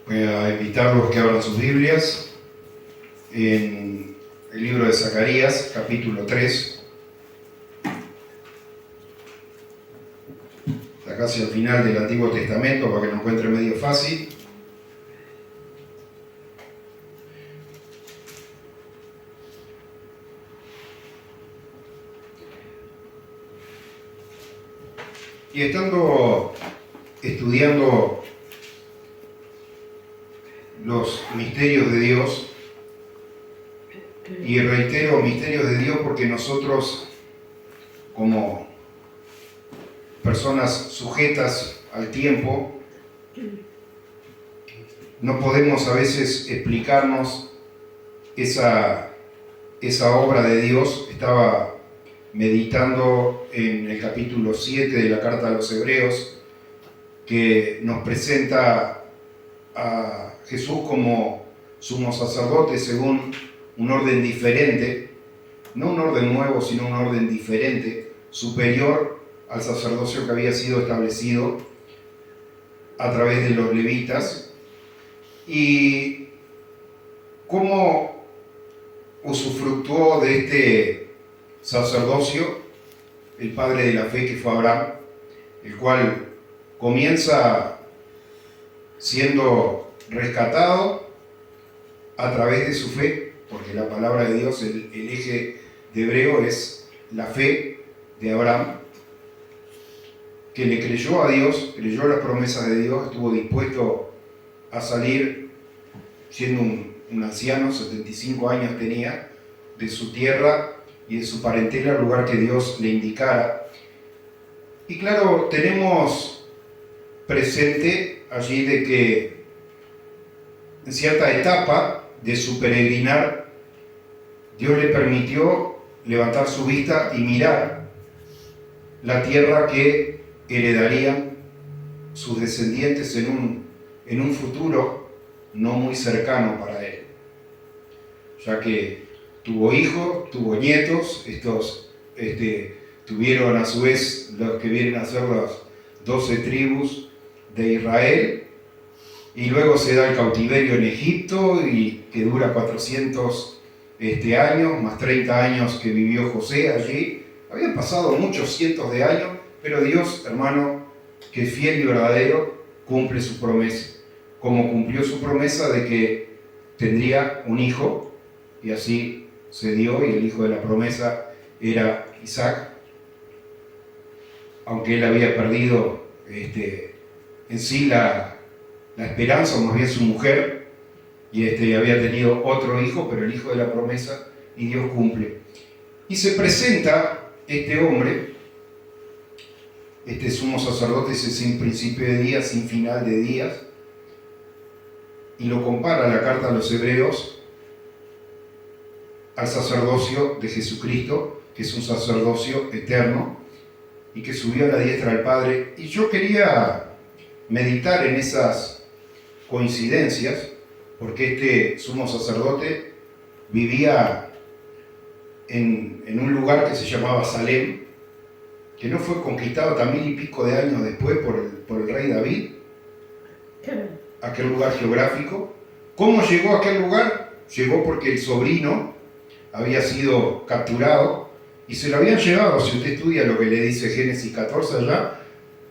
Voy a invitarlos que abran sus Biblias en el libro de Zacarías, capítulo 3. Está casi al final del Antiguo Testamento para que lo encuentre medio fácil. Y estando estudiando los misterios de Dios, y reitero misterios de Dios porque nosotros, como personas sujetas al tiempo, no podemos a veces explicarnos esa obra de Dios. Estaba meditando en el capítulo 7 de la carta a los Hebreos, que nos presenta a Jesús como sumo sacerdote según un orden diferente, no un orden nuevo, sino un orden diferente, superior al sacerdocio que había sido establecido a través de los levitas, y cómo usufructuó de este sacerdocio el padre de la fe, que fue Abraham, el cual comienza siendo rescatado a través de su fe, porque la palabra de Dios, el eje de hebreo es la fe de Abraham, que le creyó a Dios, creyó las promesas de Dios, estuvo dispuesto a salir siendo un anciano, 75 años tenía, de su tierra y de su parentela al lugar que Dios le indicara. Y claro, tenemos presente allí de que en cierta etapa de su peregrinar, Dios le permitió levantar su vista y mirar la tierra que heredarían sus descendientes en un futuro no muy cercano para él, ya que tuvo hijos, tuvo nietos. Estos tuvieron a su vez los que vienen a ser las 12 tribus de Israel, y luego se da el cautiverio en Egipto, y que dura 400 años, más 30 años que vivió José allí. Habían pasado muchos cientos de años, pero Dios, hermano, que es fiel y verdadero, cumple su promesa, como cumplió su promesa de que tendría un hijo, y así se dio, y el hijo de la promesa era Isaac, aunque él había perdido en sí la esperanza, o más bien su mujer, y había tenido otro hijo, pero el hijo de la promesa, y Dios cumple. Y se presenta este hombre, este sumo sacerdote, ese sin principio de días, sin final de días, y lo compara la carta a los Hebreos al sacerdocio de Jesucristo, que es un sacerdocio eterno y que subió a la diestra del Padre. Y yo quería meditar en esas coincidencias, porque este sumo sacerdote vivía en un lugar que se llamaba Salem, que no fue conquistado hasta 1000 y pico de años después por el rey David, aquel lugar geográfico. ¿Cómo llegó a aquel lugar? Llegó porque el sobrino había sido capturado y se lo habían llevado, si usted estudia lo que le dice Génesis 14 allá,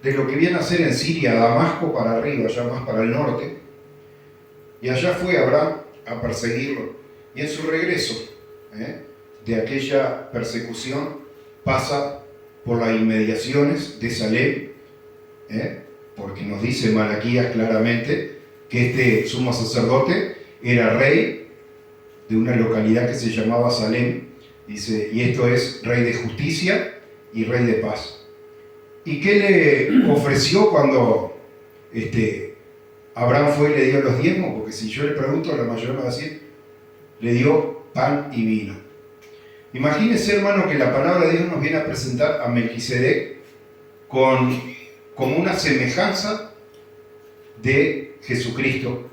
de lo que viene a ser en Siria, Damasco para arriba, allá más para el norte, y allá fue Abraham a perseguirlo, y en su regreso de aquella persecución pasa por las inmediaciones de Salem, porque nos dice Malaquías claramente que este sumo sacerdote era rey de una localidad que se llamaba Salem, dice, y esto es rey de justicia y rey de paz. ¿Y qué le ofreció cuando Abraham fue y le dio los diezmos? Porque si yo le pregunto, la mayoría me va a decir, le dio pan y vino. Imagínense, hermano, que la palabra de Dios nos viene a presentar a Melquisedec como una semejanza de Jesucristo.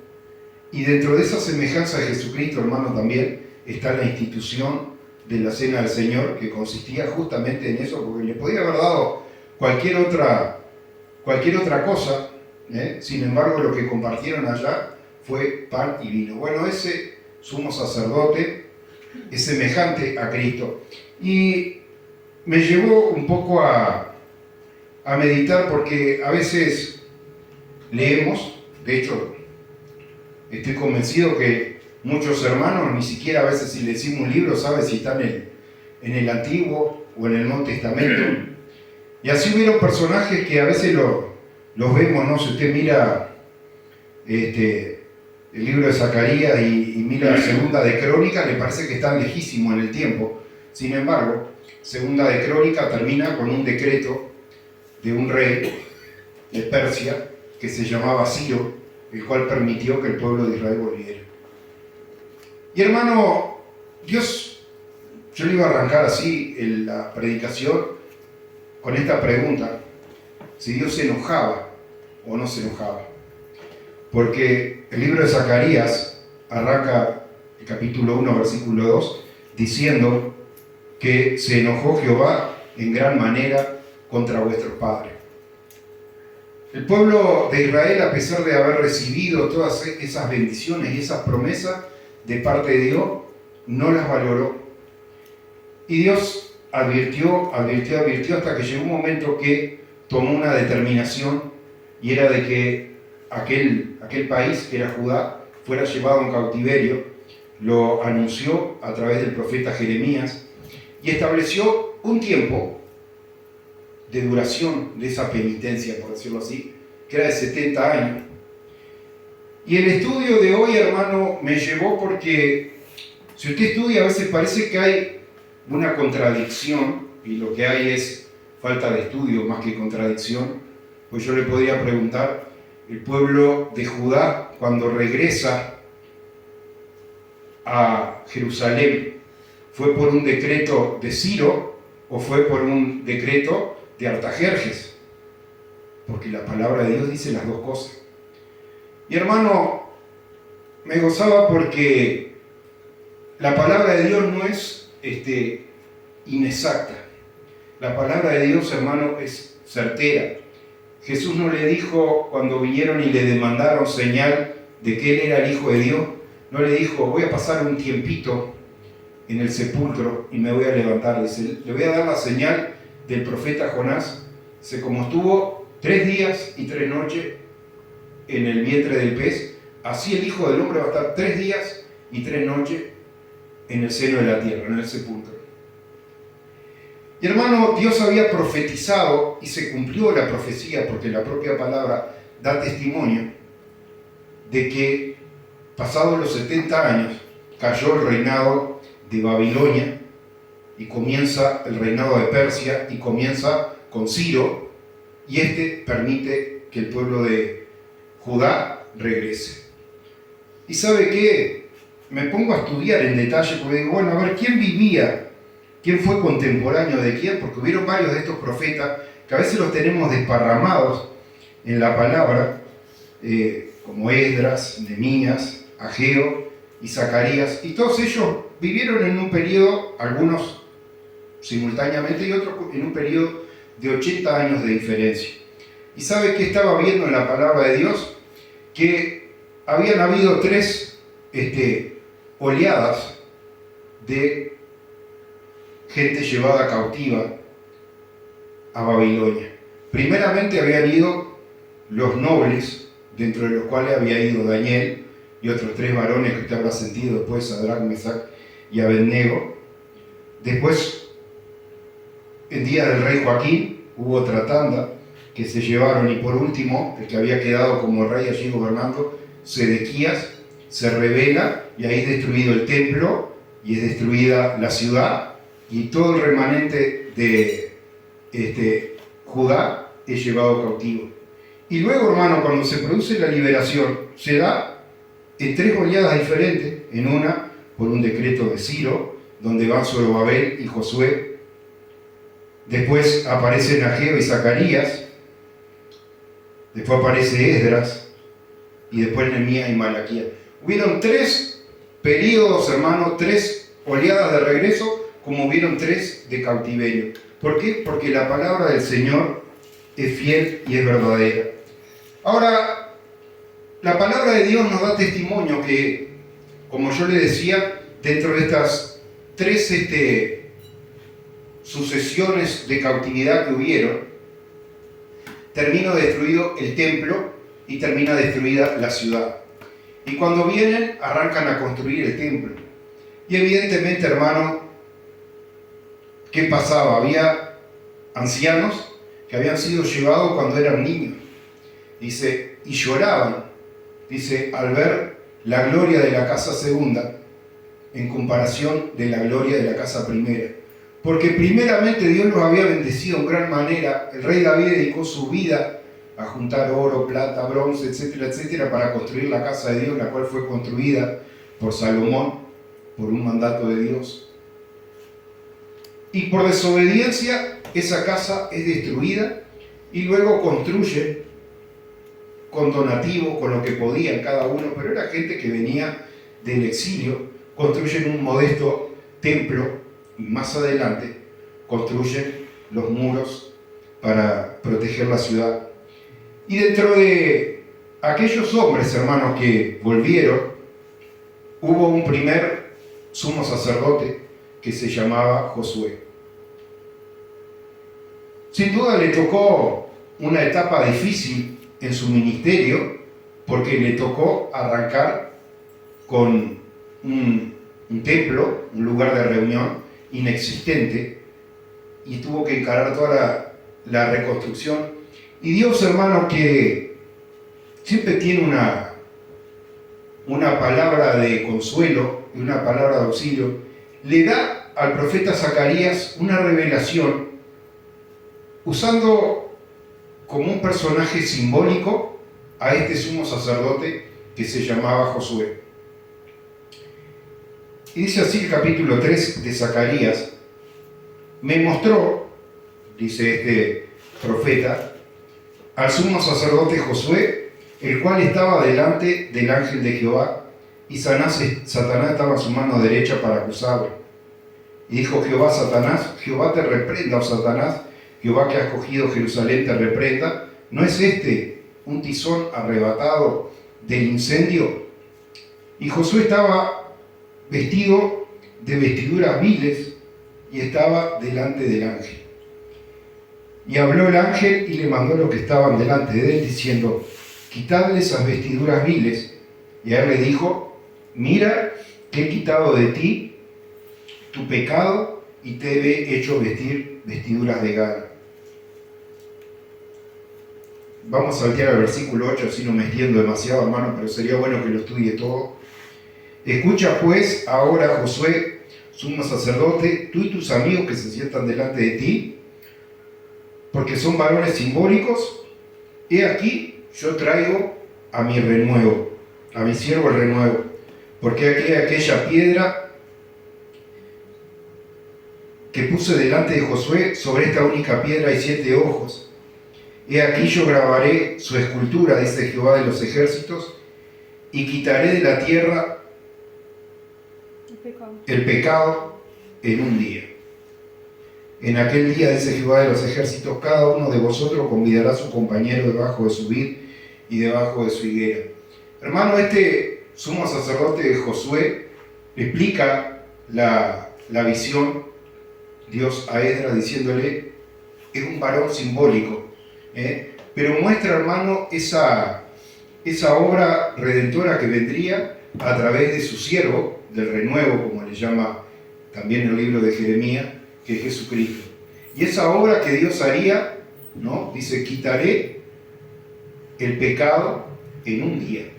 Y dentro de esa semejanza de Jesucristo, hermano, también está la institución de la Cena del Señor, que consistía justamente en eso, porque le podía haber dado cualquier otra cosa, sin embargo lo que compartieron allá fue pan y vino. Bueno, ese sumo sacerdote es semejante a Cristo. Y me llevó un poco a meditar, porque a veces leemos, de hecho, estoy convencido que muchos hermanos, ni siquiera a veces si le decimos un libro, saben si están en el Antiguo o en el Nuevo Testamento. Y así hubieron personajes que a veces los vemos, ¿no? Si usted mira el libro de Zacarías y mira la Segunda de Crónica, le parece que están lejísimos en el tiempo. Sin embargo, Segunda de Crónica termina con un decreto de un rey de Persia que se llamaba Ciro, el cual permitió que el pueblo de Israel volviera. Y hermano, Dios, yo le iba a arrancar así en la predicación con esta pregunta: si Dios se enojaba o no se enojaba. Porque el libro de Zacarías arranca el capítulo 1, versículo 2, diciendo que se enojó Jehová en gran manera contra vuestros padres. El pueblo de Israel, a pesar de haber recibido todas esas bendiciones y esas promesas de parte de Dios, no las valoró. Y Dios advirtió hasta que llegó un momento que tomó una determinación, y era de que aquel país, que era Judá, fuera llevado en cautiverio. Lo anunció a través del profeta Jeremías y estableció un tiempo de duración de esa penitencia, por decirlo así, que era de 70 años. Y el estudio de hoy, hermano, me llevó porque si usted estudia, a veces parece que hay una contradicción, y lo que hay es falta de estudio más que contradicción. Pues yo le podría preguntar: el pueblo de Judá, cuando regresa a Jerusalén, ¿fue por un decreto de Ciro o fue por un decreto de Artajerjes? Porque la palabra de Dios dice las dos cosas. Y hermano, me gozaba porque la palabra de Dios no es inexacta. La palabra de Dios, hermano, es certera. Jesús no le dijo, cuando vinieron y le demandaron señal de que Él era el Hijo de Dios, no le dijo: voy a pasar un tiempito en el sepulcro y me voy a levantar. Dice: le voy a dar la señal del profeta Jonás. Dice: como estuvo 3 días y 3 noches en el vientre del pez, así el Hijo del Hombre va a estar 3 días y 3 noches en el seno de la tierra, en el sepulcro. Y hermano, Dios había profetizado y se cumplió la profecía, porque la propia palabra da testimonio de que pasados los 70 años cayó el reinado de Babilonia y comienza el reinado de Persia, y comienza con Ciro, y permite que el pueblo de Judá regrese. ¿Y sabe qué? Me pongo a estudiar en detalle, porque digo, bueno, a ver, ¿quién vivía? ¿Quién fue contemporáneo de quién? Porque hubieron varios de estos profetas que a veces los tenemos desparramados en la palabra, como Esdras, Nehemías, Ageo y Zacarías, y todos ellos vivieron en un periodo, algunos simultáneamente y otros en un periodo de 80 años de diferencia. ¿Y sabe qué estaba viendo en la palabra de Dios? Que habían habido 3 oleadas de gente llevada cautiva a Babilonia. Primeramente habían ido los nobles, dentro de los cuales había ido Daniel y otros 3 varones que usted habrá sentido después, Sadrach, Mesach y Abednego. Después, el día del rey Joaquín, hubo otra tanda que se llevaron, y por último, el que había quedado como rey allí gobernando, Sedequías, se rebela y ahí es destruido el templo y es destruida la ciudad, y todo el remanente de Judá es llevado cautivo. Y luego, hermano, cuando se produce la liberación, se da en 3 oleadas diferentes. En una, por un decreto de Ciro, donde van Zorobabel y Josué. Después aparecen Ageo y Zacarías. Después aparece Esdras. Y después Nehemías y Malaquías. Hubieron 3 periodos, hermano, 3 oleadas de regreso, como hubieron 3 de cautiverio. ¿Por qué? Porque la palabra del Señor es fiel y es verdadera. Ahora, la palabra de Dios nos da testimonio que, como yo le decía, dentro de estas tres sucesiones de cautividad que hubieron, terminó destruido el templo y termina destruida la ciudad. Y cuando vienen, arrancan a construir el templo. Y evidentemente, hermano, ¿qué pasaba? Había ancianos que habían sido llevados cuando eran niños. Dice, y lloraban, dice, al ver la gloria de la casa segunda en comparación de la gloria de la casa primera. Porque primeramente Dios los había bendecido en gran manera. El rey David dedicó su vida a juntar oro, plata, bronce, etcétera, etcétera, para construir la casa de Dios, la cual fue construida por Salomón, por un mandato de Dios. Y por desobediencia, esa casa es destruida y luego construye con donativo, con lo que podían cada uno, pero era gente que venía del exilio, construyen un modesto templo y más adelante construyen los muros para proteger la ciudad. Y dentro de aquellos hombres, hermanos, que volvieron, hubo un primer sumo sacerdote que se llamaba Josué. Sin duda le tocó una etapa difícil en su ministerio, porque le tocó arrancar con un templo, un lugar de reunión inexistente, y tuvo que encarar toda la reconstrucción. Y Dios, hermano, que siempre tiene una palabra de consuelo y una palabra de auxilio, le da al profeta Zacarías una revelación usando como un personaje simbólico a este sumo sacerdote que se llamaba Josué. Y dice así el capítulo 3 de Zacarías: me mostró, dice este profeta, al sumo sacerdote Josué, el cual estaba delante del ángel de Jehová, y Satanás estaba en su mano derecha para acusarlo. Y dijo Jehová a Satanás: Jehová te reprenda, oh Satanás, Jehová que has cogido Jerusalén te reprenda. ¿No es este un tizón arrebatado del incendio? Y Josué estaba vestido de vestiduras viles y estaba delante del ángel. Y habló el ángel y le mandó a los que estaban delante de él, diciendo: quitadle esas vestiduras viles. Y a él le dijo: mira que he quitado de ti tu pecado y te he hecho vestir vestiduras de gala. Vamos a saltear al versículo 8, así no me extiendo demasiado, hermano, pero sería bueno que lo estudie todo. Escucha pues ahora, Josué, sumo sacerdote, tú y tus amigos que se sientan delante de ti, porque son varones simbólicos. He aquí, yo traigo a mi renuevo, a mi siervo el renuevo, porque aquella piedra que puse delante de Josué, sobre esta única piedra hay 7 ojos. He aquí yo grabaré su escultura, dice Jehová de los ejércitos, y quitaré de la tierra el pecado en un día. En aquel día, dice Jehová de los ejércitos, cada uno de vosotros convidará a su compañero debajo de su vid y debajo de su higuera. Hermano, este sumo sacerdote de Josué explica la visión Dios a Esdras diciéndole: es un varón simbólico, pero muestra, hermano, esa obra redentora que vendría a través de su siervo, del renuevo, como le llama también el libro de Jeremías, que es Jesucristo. Y esa obra que Dios haría, ¿no? Dice: quitaré el pecado en un día.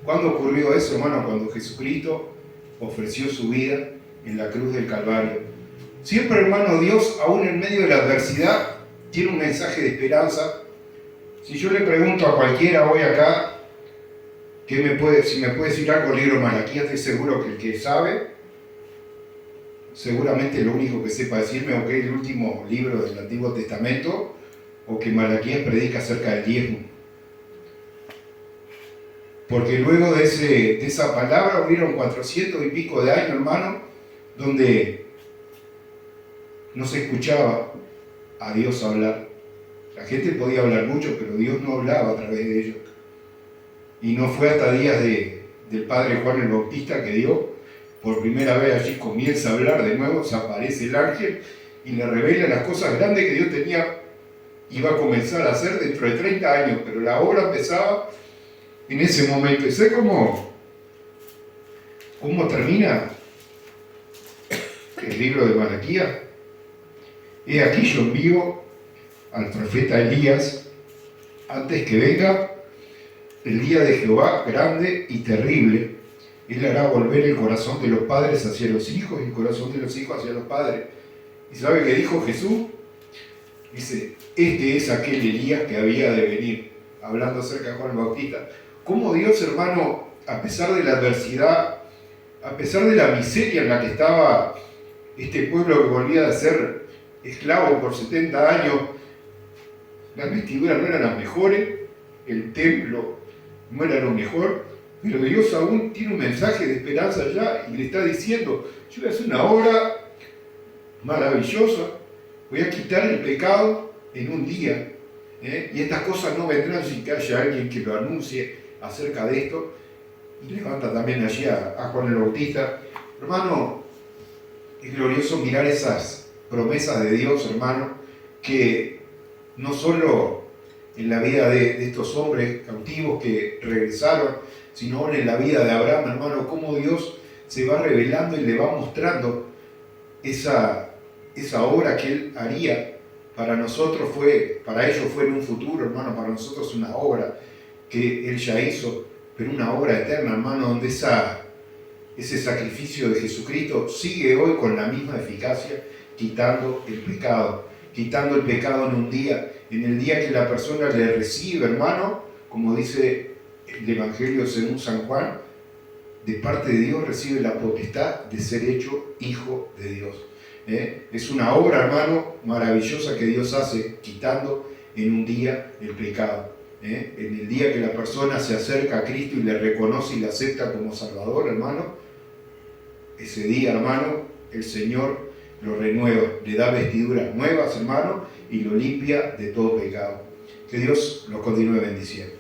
¿Cuándo ocurrió eso, hermano? Cuando Jesucristo ofreció su vida en la cruz del Calvario. Siempre, hermano, Dios, aún en medio de la adversidad, tiene un mensaje de esperanza. Si yo le pregunto a cualquiera hoy acá, si me puede decir algo del libro de Malaquías, estoy seguro que el que sabe, seguramente lo único que sepa decirme o que es el último libro del Antiguo Testamento, o que Malaquías predica acerca del diezmo. Porque luego de esa palabra hubieron 400 y pico de años, hermano, donde no se escuchaba a Dios hablar. La gente podía hablar mucho, pero Dios no hablaba a través de ellos. Y no fue hasta días del padre Juan el Bautista que dio, por primera vez allí comienza a hablar de nuevo, se aparece el ángel y le revela las cosas grandes que Dios iba a comenzar a hacer dentro de 30 años, pero la obra empezaba en ese momento. ¿Y sé cómo termina el libro de Malaquías? He aquí yo envío al profeta Elías antes que venga el día de Jehová grande y terrible. Él hará volver el corazón de los padres hacia los hijos y el corazón de los hijos hacia los padres. ¿Y sabe qué dijo Jesús? Dice, este es aquel Elías que había de venir, hablando acerca de Juan el Bautista. Cómo Dios, hermano, a pesar de la adversidad, a pesar de la miseria en la que estaba este pueblo que volvía a ser esclavo por 70 años, las vestiduras no eran las mejores, el templo no era lo mejor, pero Dios aún tiene un mensaje de esperanza allá y le está diciendo, yo voy a hacer una obra maravillosa, voy a quitar el pecado en un día, y estas cosas no vendrán sin que haya alguien que lo anuncie acerca de esto. Y levanta también allí a Juan el Bautista. Hermano, es glorioso mirar esas promesas de Dios, hermano, que no solo en la vida de estos hombres cautivos que regresaron, sino en la vida de Abraham, hermano, cómo Dios se va revelando y le va mostrando esa obra que Él haría. Para nosotros para ellos fue en un futuro, hermano, para nosotros una obra que Él ya hizo, pero una obra eterna, hermano, donde ese sacrificio de Jesucristo sigue hoy con la misma eficacia, quitando el pecado en un día, en el día que la persona le recibe, hermano, como dice el Evangelio según San Juan, de parte de Dios recibe la potestad de ser hecho hijo de Dios. Es una obra, hermano, maravillosa que Dios hace, quitando en un día el pecado. En el día que la persona se acerca a Cristo y le reconoce y le acepta como Salvador, hermano, ese día, hermano, el Señor lo renueva, le da vestiduras nuevas, hermano, y lo limpia de todo pecado. Que Dios los continúe bendiciendo.